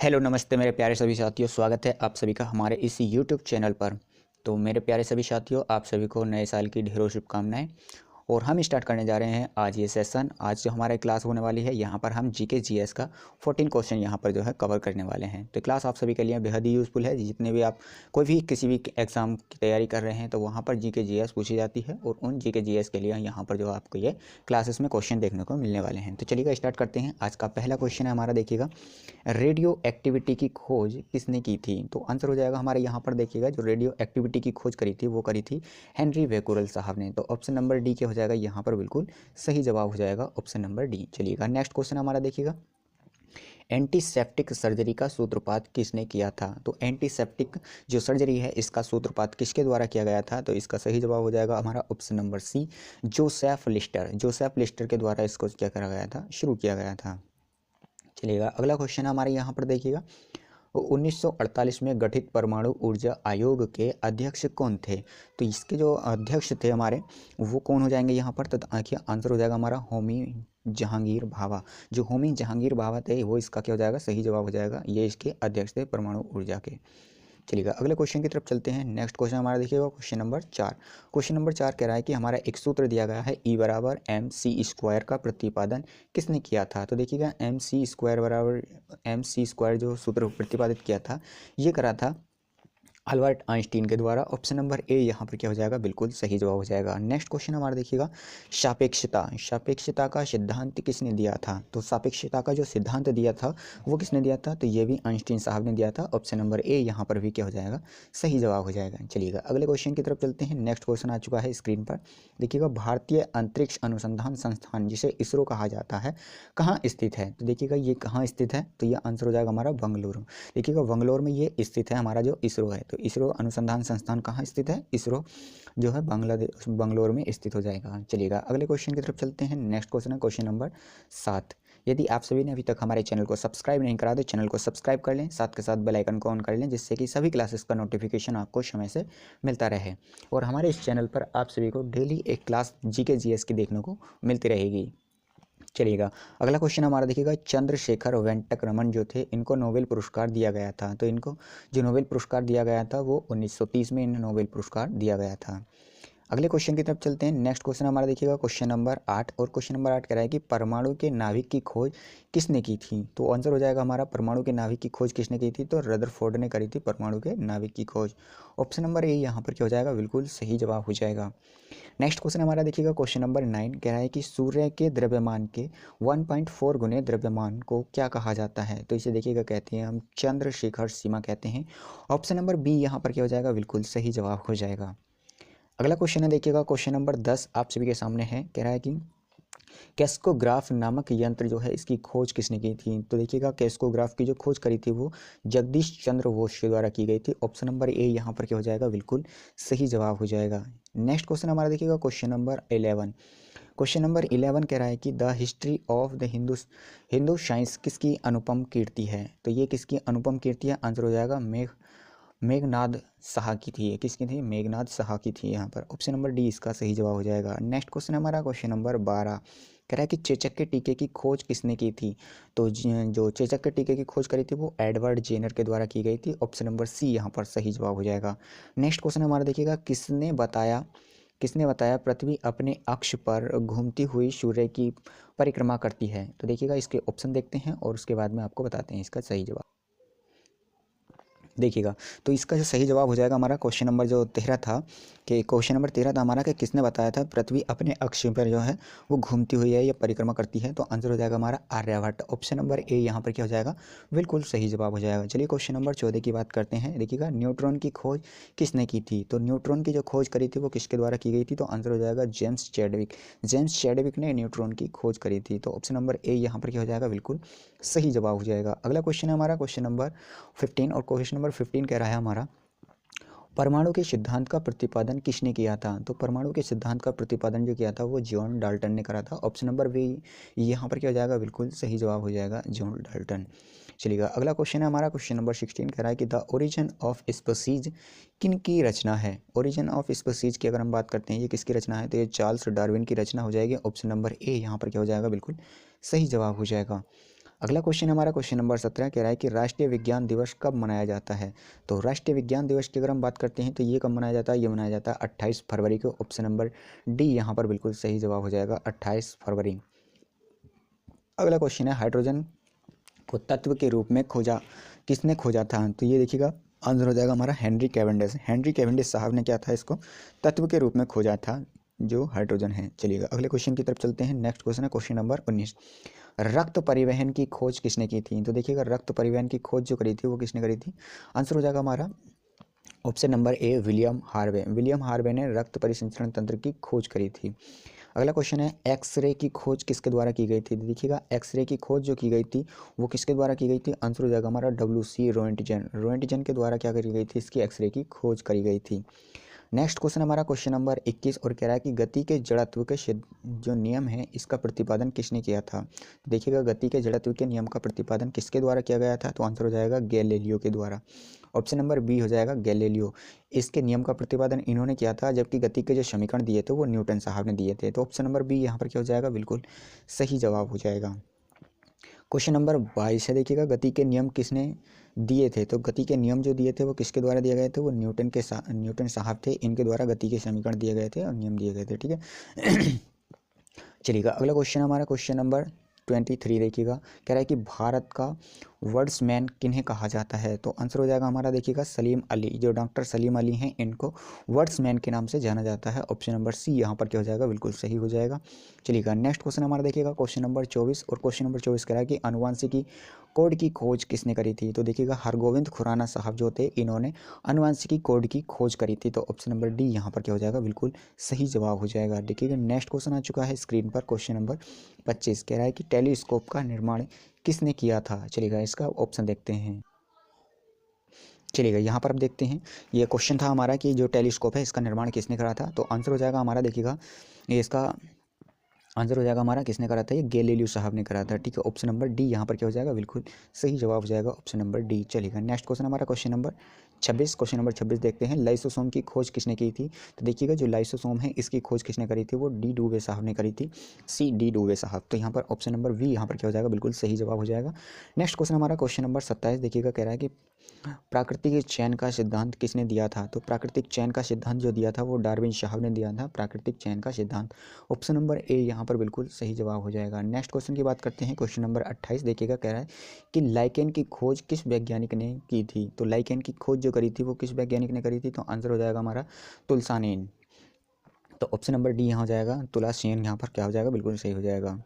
Hello नमस्ते मेरे प्यारे सभी साथियों, स्वागत है आप सभी का हमारे इस यूट्यूब चैनल पर। तो मेरे प्यारे सभी साथियों, आप सभी को नए साल की ढेरों शुभकामनाएं। और हम स्टार्ट करने जा रहे हैं आज ये सेशन। आज जो हमारी क्लास होने वाली है, यहाँ पर हम जीके जीएस का 14 क्वेश्चन यहाँ पर जो है कवर करने वाले हैं। तो क्लास आप सभी के लिए बेहद ही यूज़फुल है। जितने भी आप कोई भी किसी भी एग्ज़ाम की तैयारी कर रहे हैं तो वहाँ पर जीके जीएस पूछी जाती है, और उन जीके जीएस के लिए यहाँ पर जो आपको ये क्लासेस में क्वेश्चन देखने को मिलने वाले हैं। तो चलिएगा स्टार्ट करते हैं। आज का पहला क्वेश्चन है हमारा, देखिएगा, रेडियो एक्टिविटी की खोज किसने की थी? तो आंसर हो जाएगा हमारे यहाँ पर, देखिएगा, जो रेडियो एक्टिविटी की खोज करी थी वो करी थी हेनरी बेक्यूरेल साहब ने। तो ऑप्शन नंबर डी के हो जाएगा यहाँ पर बिल्कुल सही जवाब हो जाएगा ऑप्शन नंबर डी। चलिएगा नेक्स्ट क्वेश्चन हमारा, देखिएगा, एंटीसेप्टिक सर्जरी का सूत्रपात किसने किया था? तो एंटीसेप्टिक जो सर्जरी है इसका सूत्रपात किसके द्वारा किया गया था? तो इसका सही जवाब हो जाएगा हमारा option number C, Joseph Lister. Joseph Lister के द्वारा इसको क्या करा गया था, शुरू किया गया था। चलिएगा अगला क्वेश्चन हमारे यहाँ पर, देखिएगा, 1948 में गठित परमाणु ऊर्जा आयोग के अध्यक्ष कौन थे? तो इसके जो अध्यक्ष थे हमारे, वो कौन हो जाएंगे यहाँ पर? तो देखिए आंसर हो जाएगा हमारा होमी जहांगीर भाभा। जो होमी जहांगीर भाभा थे वो इसका क्या हो जाएगा, सही जवाब हो जाएगा। ये इसके अध्यक्ष थे परमाणु ऊर्जा के। चलिएगा अगले क्वेश्चन की तरफ चलते हैं। नेक्स्ट क्वेश्चन हमारा, देखिएगा, क्वेश्चन नंबर 4। क्वेश्चन नंबर 4 कह रहा है कि हमारा एक सूत्र दिया गया है, E बराबर एम सी स्क्वायर का प्रतिपादन किसने किया था? तो देखिएगा एम सी स्क्वायर बराबर एम सी स्क्वायर जो सूत्र प्रतिपादित किया था, ये करा था अल्बर्ट आइंस्टीन के द्वारा। ऑप्शन नंबर ए यहाँ पर क्या हो जाएगा, बिल्कुल सही जवाब हो जाएगा। नेक्स्ट क्वेश्चन हमारा, देखिएगा, सापेक्षता। सापेक्षता का सिद्धांत किसने दिया था? तो सापेक्षता का जो सिद्धांत दिया था वो किसने दिया था? तो ये भी आइंस्टीन साहब ने दिया था। ऑप्शन नंबर ए यहाँ पर भी क्या हो जाएगा, सही जवाब हो जाएगा। चलिएगा अगले क्वेश्चन की तरफ चलते हैं। नेक्स्ट क्वेश्चन आ चुका है स्क्रीन पर, देखिएगा, भारतीय अंतरिक्ष अनुसंधान संस्थान जिसे इसरो कहा जाता है कहाँ स्थित है? तो देखिएगा ये कहाँ स्थित है, तो ये आंसर हो जाएगा हमारा बंगलुरु। देखिएगा बंगलौर में ये स्थित है हमारा जो इसरो है। तो इसरो अनुसंधान संस्थान कहाँ स्थित है? इसरो जो है बांग्लादेश बंगलौर में स्थित हो जाएगा। चलिएगा अगले क्वेश्चन की तरफ चलते हैं। नेक्स्ट क्वेश्चन है क्वेश्चन नंबर 7। यदि आप सभी ने अभी तक हमारे चैनल को सब्सक्राइब नहीं करा तो चैनल को सब्सक्राइब कर लें, साथ के साथ बेल आइकन को ऑन कर लें, जिससे कि सभी क्लासेस का नोटिफिकेशन आपको समय से मिलता रहे। और हमारे इस चैनल पर आप सभी को डेली एक क्लास जीके जीएस की देखने को मिलती रहेगी। चलिएगा अगला क्वेश्चन हमारा, देखिएगा, चंद्रशेखर वेंकट रमन जो थे, इनको नोबेल पुरस्कार दिया गया था। तो इनको जो नोबेल पुरस्कार दिया गया था वो 1930 में इन्हें नोबेल पुरस्कार दिया गया था। अगले क्वेश्चन की तरफ चलते हैं। नेक्स्ट क्वेश्चन हमारा, देखिएगा, क्वेश्चन नंबर 8। और क्वेश्चन नंबर 8 कह रहा है कि परमाणु के नाभिक की खोज किसने की थी? तो आंसर हो जाएगा हमारा, परमाणु के नाभिक की खोज किसने की थी? तो रदरफोर्ड ने करी थी परमाणु के नाभिक की खोज। ऑप्शन नंबर ए यहाँ पर क्या हो जाएगा, बिल्कुल सही जवाब हो जाएगा। नेक्स्ट क्वेश्चन हमारा, देखिएगा, क्वेश्चन नंबर 9 कह रहा है कि सूर्य के द्रव्यमान के 1.4 गुने द्रव्यमान को क्या कहा जाता है? तो इसे देखिएगा कहते हैं हम चंद्रशेखर सीमा कहते हैं। ऑप्शन नंबर बी यहाँ पर क्या हो जाएगा, बिल्कुल सही जवाब हो जाएगा। अगला क्वेश्चन है, देखिएगा, क्वेश्चन नंबर 10 आप सभी के सामने है। कह रहा है कि कैस्कोग्राफ नामक यंत्र जो है इसकी खोज किसने की थी? तो देखिएगा कैस्कोग्राफ की जो खोज करी थी वो जगदीश चंद्र बोस के द्वारा की गई थी। ऑप्शन नंबर ए यहाँ पर क्या हो जाएगा, बिल्कुल सही जवाब हो जाएगा। नेक्स्ट क्वेश्चन हमारा, देखिएगा, क्वेश्चन नंबर 11। क्वेश्चन नंबर 11 कह रहा है कि the history of the Hindu science किसकी अनुपम कीर्ति है? तो ये किसकी अनुपम कीर्ति है? आंसर हो जाएगा मेघनाद साहा की थी। ये किसकी थी? मेघनाद साहा की थी यहाँ पर। ऑप्शन नंबर डी इसका सही जवाब हो जाएगा। नेक्स्ट क्वेश्चन हमारा क्वेश्चन नंबर 12 कह रहा है कि चेचक के टीके की खोज किसने की थी? तो जो चेचक के टीके की खोज करी थी वो एडवर्ड जेनर के द्वारा की गई थी। ऑप्शन नंबर सी यहाँ पर सही जवाब हो जाएगा। नेक्स्ट क्वेश्चन हमारा, देखिएगा, किसने बताया पृथ्वी अपने अक्ष पर घूमती हुई सूर्य की परिक्रमा करती है? तो देखिएगा इसके ऑप्शन देखते हैं और उसके बाद में आपको बताते हैं इसका सही जवाब। देखिएगा तो इसका जो सही जवाब हो जाएगा हमारा क्वेश्चन नंबर जो 13 था, कि क्वेश्चन नंबर 13 था हमारा कि किसने बताया था पृथ्वी अपने अक्ष पर जो है वो घूमती हुई है या परिक्रमा करती है? तो आंसर हो जाएगा हमारा आर्यभट्ट। ऑप्शन नंबर ए यहाँ पर क्या हो जाएगा, बिल्कुल सही जवाब हो जाएगा। चलिए क्वेश्चन नंबर 14 की बात करते हैं। देखिएगा न्यूट्रॉन की खोज किसने की थी? तो न्यूट्रॉन की जो खोज करी थी वो किसके द्वारा की गई थी? तो आंसर हो जाएगा जेम्स चैडविक। जेम्स चैडविक ने न्यूट्रॉन की खोज करी थी। तो ऑप्शन नंबर ए यहाँ पर क्या हो जाएगा, बिल्कुल सही जवाब हो जाएगा। अगला क्वेश्चन है हमारा क्वेश्चन नंबर 15। और क्वेश्चन नंबर 15 कह रहा है हमारा, परमाणु के सिद्धांत का प्रतिपादन किसने किया था? तो परमाणु के सिद्धांत का प्रतिपादन जो किया था वो जॉन डाल्टन ने करा था। ऑप्शन नंबर बी यहाँ पर क्या हो जाएगा, बिल्कुल सही जवाब हो जाएगा, जॉन डाल्टन। चलिएगा अगला क्वेश्चन है हमारा क्वेश्चन नंबर 16 कह रहा है कि द ओरिजिन ऑफ स्पीसीज किन की रचना है? ओरिजिन ऑफ स्पीसीज की अगर हम बात करते हैं ये किसकी रचना है? तो ये चार्ल्स डार्विन की रचना हो जाएगी। ऑप्शन नंबर ए यहाँ पर क्या हो जाएगा, बिल्कुल सही जवाब हो जाएगा। अगला क्वेश्चन हमारा क्वेश्चन नंबर 17 कह रहा है कि राष्ट्रीय विज्ञान दिवस कब मनाया जाता है। तो राष्ट्रीय विज्ञान दिवस की अगर हम बात करते हैं तो ये कब मनाया जाता है, ये मनाया जाता है 28 फरवरी को। ऑप्शन नंबर डी यहाँ पर बिल्कुल सही जवाब हो जाएगा, 28 फरवरी। अगला क्वेश्चन है हाइड्रोजन को तत्व के रूप में किसने खोजा था। तो ये देखिएगा आंसर हो जाएगा हमारा हेनरी कैवेंडिश। हेनरी कैवेंडिश साहब ने क्या था, इसको तत्व के रूप में खोजा था जो हाइड्रोजन है। चलिएगा अगले क्वेश्चन की तरफ चलते हैं। नेक्स्ट क्वेश्चन है क्वेश्चन नंबर 19, रक्त परिवहन की खोज किसने की थी। तो देखिएगा रक्त परिवहन की खोज जो करी थी वो किसने करी थी, आंसर हो जाएगा हमारा option number A William Harvey. William Harvey ने रक्त परिसंचरण तंत्र की खोज करी थी। अगला क्वेश्चन है एक्सरे की खोज किसके द्वारा की गई थी। देखिएगा एक्सरे की खोज जो की गई थी वो किसके द्वारा की गई थी, आंसर हो जाएगा हमारा WC रोएंटजन। रोएंटजन के द्वारा क्या करी गई थी, इसकी एक्सरे की खोज करी गई थी। नेक्स्ट क्वेश्चन हमारा क्वेश्चन नंबर 21 और कह रहा है कि गति के जड़त्व के जो नियम है इसका प्रतिपादन किसने किया था। देखिएगा गति के जड़त्व के नियम का प्रतिपादन किसके द्वारा किया गया था, तो आंसर हो जाएगा गैलीलियो के द्वारा। ऑप्शन नंबर बी हो जाएगा गैलीलियो। इसके नियम का प्रतिपादन इन्होंने किया था, जबकि गति के जो समीकरण दिए थे वो न्यूटन साहब ने दिए थे। तो ऑप्शन नंबर बी यहाँ पर क्या हो जाएगा, बिल्कुल सही जवाब हो जाएगा। क्वेश्चन नंबर 22 है, देखिएगा गति के नियम किसने दिए थे। तो गति के नियम जो दिए थे वो किसके द्वारा दिए गए थे, वो न्यूटन साहब थे। इनके द्वारा गति के समीकरण दिए गए थे और नियम दिए गए थे, ठीक है। चलिएगा अगला क्वेश्चन हमारा क्वेश्चन नंबर 23 देखिएगा, कह रहा है कि भारत का वर्ड्समैन किन्हें कहा जाता है। तो आंसर हो जाएगा हमारा देखिएगा सलीम अली। जो डॉक्टर सलीम अली हैं इनको वर्ड्समैन के नाम से जाना जाता है। ऑप्शन नंबर सी यहाँ पर क्या हो जाएगा, बिल्कुल सही हो जाएगा। चलिएगा नेक्स्ट क्वेश्चन हमारा देखिएगा क्वेश्चन नंबर 24 और क्वेश्चन नंबर 24 कह रहा है कि आनुवंशिकी कोड की खोज किसने करी थी। तो देखिएगा हरगोविंद खुराना साहब जो थे इन्होंने आनुवंशिकी कोड की खोज करी थी। तो ऑप्शन नंबर डी यहाँ पर क्या हो जाएगा, बिल्कुल सही जवाब हो जाएगा। देखिएगा नेक्स्ट क्वेश्चन आ चुका है स्क्रीन पर, क्वेश्चन नंबर 25 कह रहा है कि टेलीस्कोप का निर्माण किसने किया था। चलिएगा इसका ऑप्शन देखते हैं। चलिएगा यहाँ पर अब देखते हैं, ये क्वेश्चन था हमारा कि जो टेलीस्कोप है इसका निर्माण किसने करा था। तो आंसर हो जाएगा हमारा देखिएगा ये इसका आंसर हो जाएगा हमारा किसने करा था, ये गैलीलियो साहब ने करा था, ठीक है। ऑप्शन नंबर डी यहाँ पर क्या हो जाएगा, बिल्कुल सही जवाब हो जाएगा ऑप्शन नंबर डी। चलिएगा नेक्स्ट क्वेश्चन हमारा क्वेश्चन नंबर 26, क्वेश्चन नंबर 26 देखते हैं, लाइसोसोम की खोज किसने की थी। तो देखिएगा जो लाइसोसोम है इसकी खोज किसने करी थी, वो डी डुवे साहब ने करी थी, सी डी डुवे साहब। तो यहाँ पर ऑप्शन नंबर वी यहाँ पर क्या हो जाएगा, बिल्कुल सही जवाब हो जाएगा। नेक्स्ट क्वेश्चन हमारा क्वेश्चन नंबर 27 देखिएगा, कह रहा है कि प्राकृतिक चयन का सिद्धांत किसने दिया था। तो प्राकृतिक चयन का सिद्धांत जो दिया था वो डार्विन साहब ने दिया था, प्राकृतिक चयन का सिद्धांत। ऑप्शन नंबर ए यहाँ पर बिल्कुल सही जवाब हो जाएगा। नेक्स्ट क्वेश्चन की बात करते हैं, क्वेश्चन नंबर 28 देखिएगा, कह रहा है कि लाइकेन की खोज किस वैज्ञानिक ने की थी। तो लाइकेन की खोज जो करी थी वो किस वैज्ञानिक ने करी थी। तो आंसर हो जाएगा हमारा तुलसानेन। तो ऑप्शन नंबर डी यहाँ हो जाएगा, तुलासेन यहाँ पर क्या हो जाएगा, बिल्कुल सही हो जाएगा।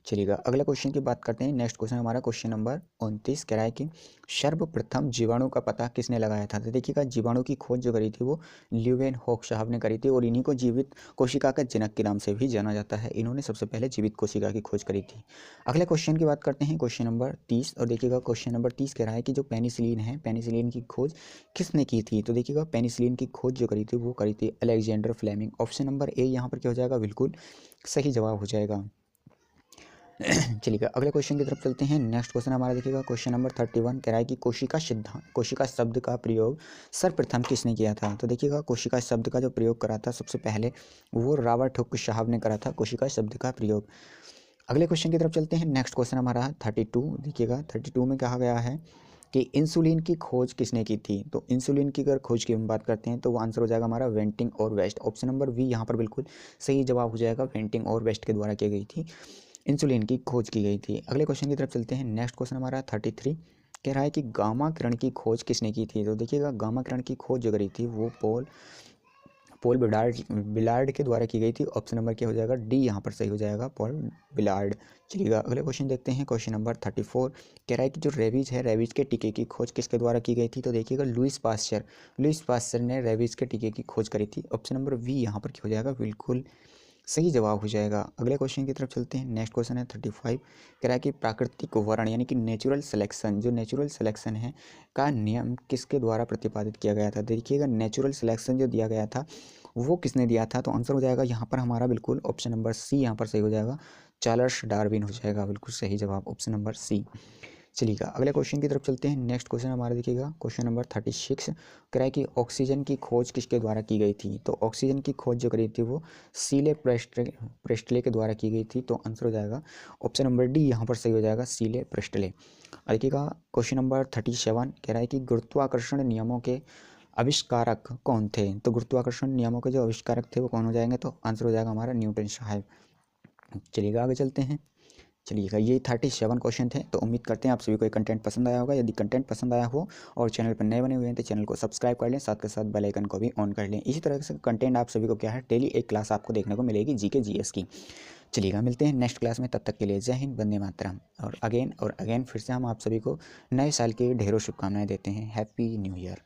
चलिएगा अगला क्वेश्चन की बात करते हैं। नेक्स्ट क्वेश्चन हमारा क्वेश्चन नंबर 29 कह रहा है कि सर्वप्रथम जीवाणु का पता किसने लगाया था। तो देखिएगा जीवाणु की खोज जो करी थी वो ल्यूवेन हॉक साहब ने करी थी और इन्हीं को जीवित कोशिका का जनक के नाम से भी जाना जाता है। इन्होंने सबसे पहले जीवित कोशिका की खोज करी थी। अगले क्वेश्चन की बात करते हैं, क्वेश्चन नंबर 30 और देखिएगा क्वेश्चन नंबर 30 कह रहा है कि जो पेनिसिलिन है, पेनिसिलिन की खोज किसने की थी। तो देखिएगा पेनिसिलिन की खोज जो करी थी वो करी थी Alexander Fleming. Option number A यहाँ पर क्या हो जाएगा, बिल्कुल सही जवाब हो जाएगा। चलिए अगले क्वेश्चन की तरफ चलते हैं। नेक्स्ट क्वेश्चन हमारा देखिएगा क्वेश्चन नंबर 31 कह रहा है कि कोशिका सिद्धांत, कोशिका शब्द का प्रयोग सर्वप्रथम किसने किया था। तो देखिएगा कोशिका शब्द का जो प्रयोग करा था सबसे पहले वो रॉबर्ट हुक साहब ने करा था, कोशिका शब्द का प्रयोग। अगले क्वेश्चन की तरफ चलते हैं। नेक्स्ट क्वेश्चन हमारा 32 देखिएगा, 32 में कहा गया है कि इंसुलिन की खोज किसने की थी। तो इंसुलिन की अगर खोज की हम बात करते हैं तो वो आंसर हो जाएगा हमारा वेंटिंग और वेस्ट। ऑप्शन नंबर वी यहाँ पर बिल्कुल सही जवाब हो जाएगा, वेंटिंग और वेस्ट के द्वारा की गई थी, इंसुलिन की खोज की गई थी। अगले क्वेश्चन की तरफ चलते हैं। नेक्स्ट क्वेश्चन हमारा 33 कह रहा है कि गामा किरण की खोज किसने की थी। तो देखिएगा गामा किरण की खोज जो करी थी वो पॉल बिलार्ड के द्वारा की गई थी। ऑप्शन नंबर क्या हो जाएगा, डी यहाँ पर सही हो जाएगा, पॉल बिलार्ड। चलिएगा अगले क्वेश्चन देखते हैं, क्वेश्चन नंबर 34 कह रहा है कि जो रेबीज है, रेबीज के टीके की खोज किसके द्वारा की गई थी। तो देखिएगा लुइस पास्चर ने रेबीज के टीके की खोज करी थी। ऑप्शन नंबर वी यहाँ पर क्या हो जाएगा, बिल्कुल सही जवाब हो जाएगा। अगले क्वेश्चन की तरफ चलते हैं। नेक्स्ट क्वेश्चन है 35 कह रहा है कि प्राकृतिक वर्ण यानी कि नेचुरल सिलेक्शन, जो नेचुरल सिलेक्शन है का नियम किसके द्वारा प्रतिपादित किया गया था। देखिएगा नेचुरल सिलेक्शन जो दिया गया था वो किसने दिया था। तो आंसर हो जाएगा यहाँ पर हमारा बिल्कुल ऑप्शन नंबर सी यहाँ पर सही हो जाएगा, चार्ल्स डार्विन हो जाएगा, बिल्कुल सही जवाब ऑप्शन नंबर सी। चलिएगा अगले क्वेश्चन की तरफ चलते हैं। नेक्स्ट क्वेश्चन हमारा देखिएगा क्वेश्चन नंबर 36 कह रहा है कि ऑक्सीजन की खोज किसके द्वारा की गई थी। तो ऑक्सीजन की खोज जो करी थी वो सीले प्रेस्टले के द्वारा की गई थी। तो आंसर हो जाएगा ऑप्शन नंबर डी यहाँ पर सही हो जाएगा, सीले प्रेस्टले। देखिएगा क्वेश्चन नंबर 37 कह रहा है कि गुरुत्वाकर्षण नियमों के आविष्कारक कौन थे। तो गुरुत्वाकर्षण नियमों के जो आविष्कारक थे वो कौन हो जाएंगे, तो आंसर हो जाएगा हमारा न्यूटन साहब। चलिएगा आगे चलते हैं। चलिएगा ये 37 क्वेश्चन थे। तो उम्मीद करते हैं आप सभी को ये कंटेंट पसंद आया होगा। यदि कंटेंट पसंद आया हो और चैनल पर नए बने हुए हैं तो चैनल को सब्सक्राइब कर लें, साथ के साथ बेल आइकन को भी ऑन कर लें। इसी तरह से कंटेंट आप सभी को क्या है, डेली एक क्लास आपको देखने को मिलेगी जीके जीएस की। चलिएगा मिलते हैं नेक्स्ट क्लास में, तब तक के लिए जय हिंद, वंदे मातरम। और अगेन फिर से हम आप सभी को नए साल की ढेरों शुभकामनाएं देते हैं। Happy new year.